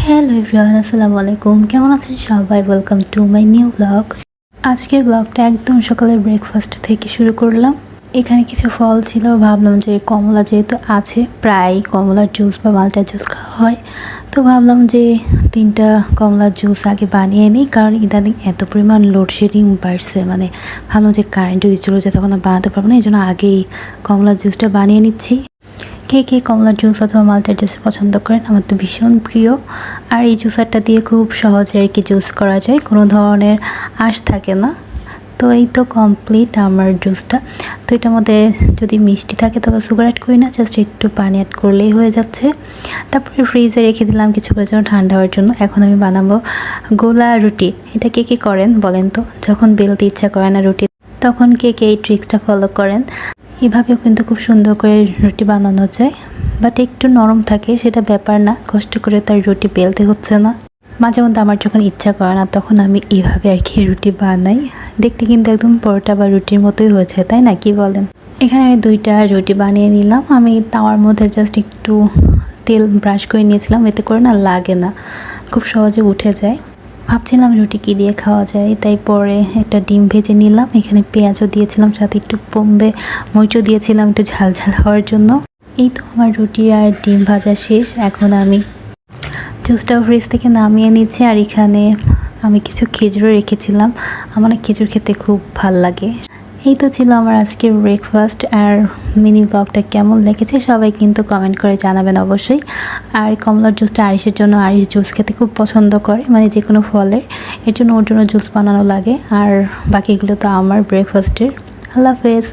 Hello everyone, আসসালামু আলাইকুম। কেমন আছেন সবাই? Welcome to my new blog. আজকের ব্লগটা একদম সকালের ব্রেকফাস্ট থেকে শুরু করলাম। এখানে কিছু ফল ছিল, ভাবলাম যে কমলা যেহেতু আছে, প্রায় কমলার জুস বা মালটার জুস খাওয়া হয়, তো ভাবলাম যে 3টা কমলার জুস আগে বানিয়ে নিই, কারণ ইদানিং এত পরিমাণ লোডশেডিং বাড়ছে, মানে ভাবলাম যে কারেন্ট যদি চলে যায় তখন আর বানাতে পারবো না, এই জন্য আগেই কমলার জুসটা বানিয়ে নিচ্ছি। কে কে কমলার জুস অথবা মালটার জুস পছন্দ করেন? আমার তো ভীষণ প্রিয়। আর এই জুসারটা দিয়ে খুব সহজে আর কি জুস করা যায়, কোনো ধরনের আঁশ থাকে না। তো এই তো কমপ্লিট আমার জুসটা। তো এটার মধ্যে যদি মিষ্টি থাকে তাহলে সুগার অ্যাড করি না, জাস্ট একটু পানি অ্যাড করলেই হয়ে যাচ্ছে। তারপরে ফ্রিজে রেখে দিলাম কিছুক্ষণের জন্য ঠান্ডা হওয়ার জন্য। এখন আমি বানাবো গোলা রুটি। এটা কে কে করেন বলেন তো? যখন বেলতে ইচ্ছা করে না রুটি, তখন কে কে এই ট্রিক্সটা ফলো করেন? এভাবেও কিন্তু খুব সুন্দর করে রুটি বানানো যায়, বাট একটু নরম থাকে, সেটা ব্যাপার না, কষ্ট করে তার রুটি বেলতে হচ্ছে না। মাঝে মধ্যে আমার যখন ইচ্ছা করে না তখন আমি এইভাবে আর কি রুটি বানাই। দেখতে কিন্তু একদম পরোটা বা রুটির মতোই হয়েছে, তাই না? কি বলেন? এখানে আমি 2টা রুটি বানিয়ে নিলাম। আমি তাওয়ার মধ্যে জাস্ট একটু তেল ব্রাশ করে নিয়েছিলাম, এতে করে না লাগে না, খুব সহজে উঠে যায়। ভাবছিলাম রুটি কী দিয়ে খাওয়া যায়, তাই পরে একটা ডিম ভেজে নিলাম। এখানে পেঁয়াজও দিয়েছিলাম, সাথে একটু বোম্বে মরিচও দিয়েছিলাম একটু ঝাল ঝাল হওয়ার জন্য। এই তো আমার রুটি আর ডিম ভাজা শেষ। এখন আমি জুসটাও ফ্রিজ থেকে নামিয়ে নিচ্ছি। আর এখানে আমি কিছু খেজুরও রেখেছিলাম, আমার না খেজুর খেতে খুব ভাল লাগে। এই তো ছিল আমার আজকের ব্রেকফাস্ট। আর মিনি ব্লগটা কেমন লেগেছে সবাই কিন্তু কমেন্ট করে জানাবেন অবশ্যই। আর কমলার জুসটা আরিশের জন্য, আরিশ জুস খেতে খুব পছন্দ করে, মানে যে কোনো ফলের, এর জন্য ওর জন্য জুস বানানো লাগে। আর বাকিগুলো তো আমার ব্রেকফাস্টের। আল্লাহ হাফেজ।